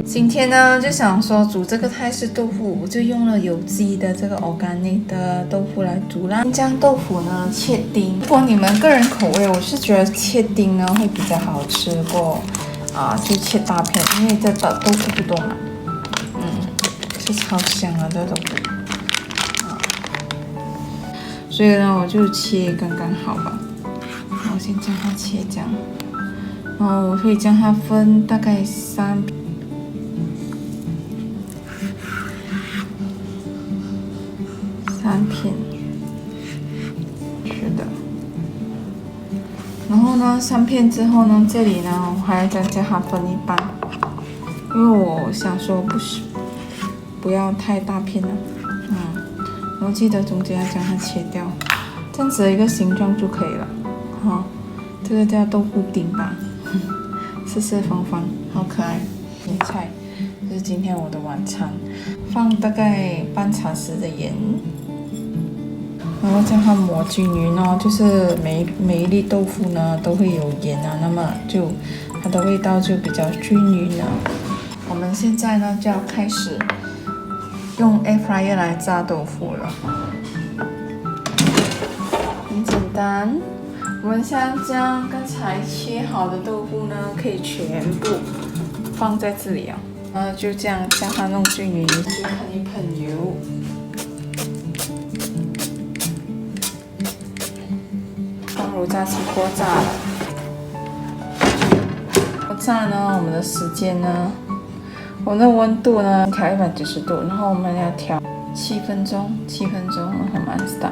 今天呢就想说煮这个泰式豆腐，我就用了有机的这个 organic 的豆腐来煮啦。新疆豆腐呢切丁，如果你们个人口味，我是觉得切丁呢会比较好吃过就切大片，因为这的豆腐不多嘛。是超香的这豆腐所以呢我就切刚刚好吧。我先将它切这样，然后我会将它分大概3片，是的。然后呢，3片之后呢，这里呢我还要再将它分一半，因为我想说不要太大片了，然后记得中间要将它切掉，这样子的一个形状就可以了。这个叫豆腐丁吧，四四方方，好可爱。咸菜，这是今天我的晚餐，放大概半茶匙的盐。然后将它抹均匀哦，就是每一粒豆腐呢都会有盐那么就它的味道就比较均匀了。我们现在呢就要开始用 air fryer 来炸豆腐了，很简单。我们现在将刚才切好的豆腐呢，可以全部放在这里就这样将它弄均匀，就喷一喷油。放入炸起锅炸了。炸呢，我们的时间呢，我们的温度呢调190度，然后我们要调7分钟，然后慢starт。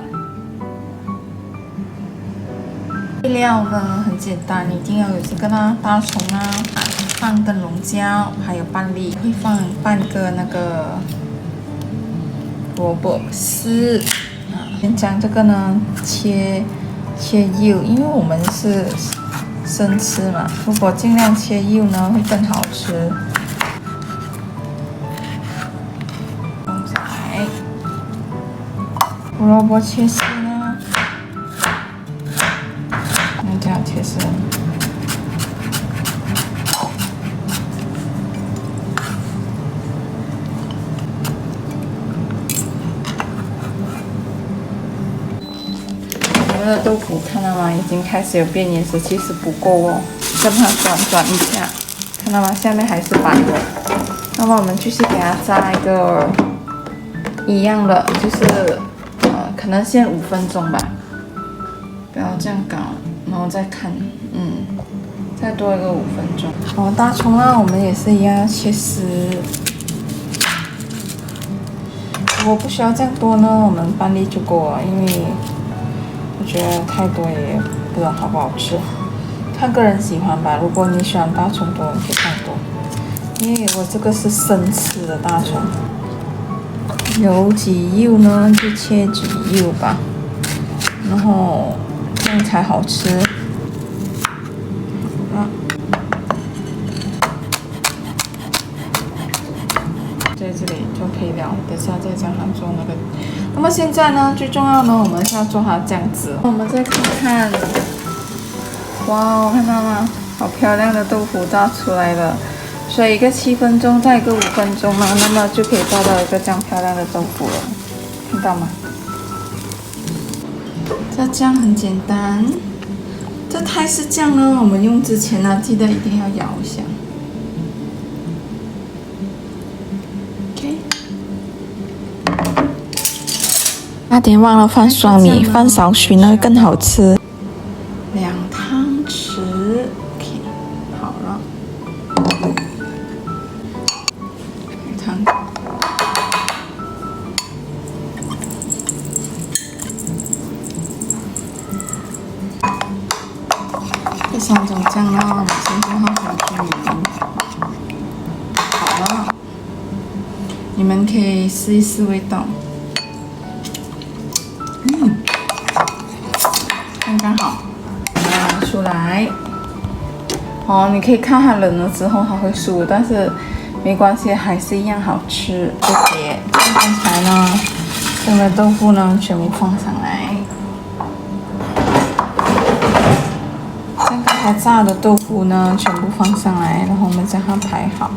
配料呢很简单，一定要有这个啦，大葱放灯笼椒，还有半粒，会放半个那个萝卜丝先将这个呢切幼，因为我们是生吃嘛，如果尽量切幼呢会更好吃。公仔，胡萝卜切丝呢，这样切丝。我们的豆腐看到吗？已经开始有变颜色，其实不够哦，让它转一下，看到吗？下面还是白的。那么我们继续给它炸一个一样的，就是可能先5分钟吧，不要这样搞，然后再看，再多一个5分钟。大葱呢，我们也是一样要切丝。如果不需要这样多呢，我们半粒就够了，因为我觉得太多也不知道好不好吃，看个人喜欢吧。如果你喜欢大葱多，你可以放多，因为我这个是生吃的大葱。有几幼呢，就切几幼吧，然后这样才好吃。在这里做配料，等下再将它做那个。那么现在呢，最重要呢，我们是要做它这样子。我们再看看，哇，看到吗？好漂亮的豆腐炸出来了。所以一个7分钟，再一个5分钟呢，那么就可以炸到一个这样漂亮的豆腐了，看到吗？这酱很简单，这泰式酱呢，我们用之前呢，记得一定要摇一下。差点忘了放双米，放少许呢更好吃。2汤匙 ，OK， 好了。汤。这3种酱呢，我们先将它混均匀。好了，你们可以试一试味道。刚刚好，拿出来。你可以看它冷了之后它会酥，但是没关系，还是一样好吃。OK， 刚才呢，这个豆腐呢全部放上来，将刚才炸的豆腐呢全部放上来，然后我们将它排好。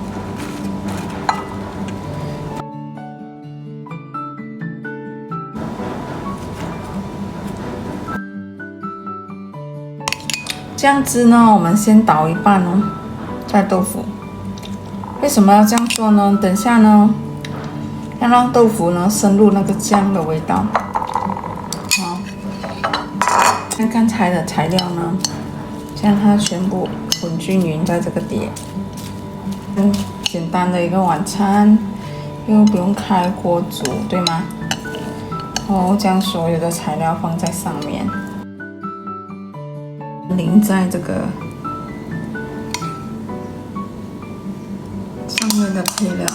酱汁呢，我们先倒一半哦，在豆腐。为什么要这样做呢？等下呢，要让豆腐呢深入那个酱的味道。好，像刚才的材料呢，将它全部混均匀在这个碟。简单的一个晚餐，又不用开锅煮，对吗？将所有的材料放在上面，淋在这个上面的配料。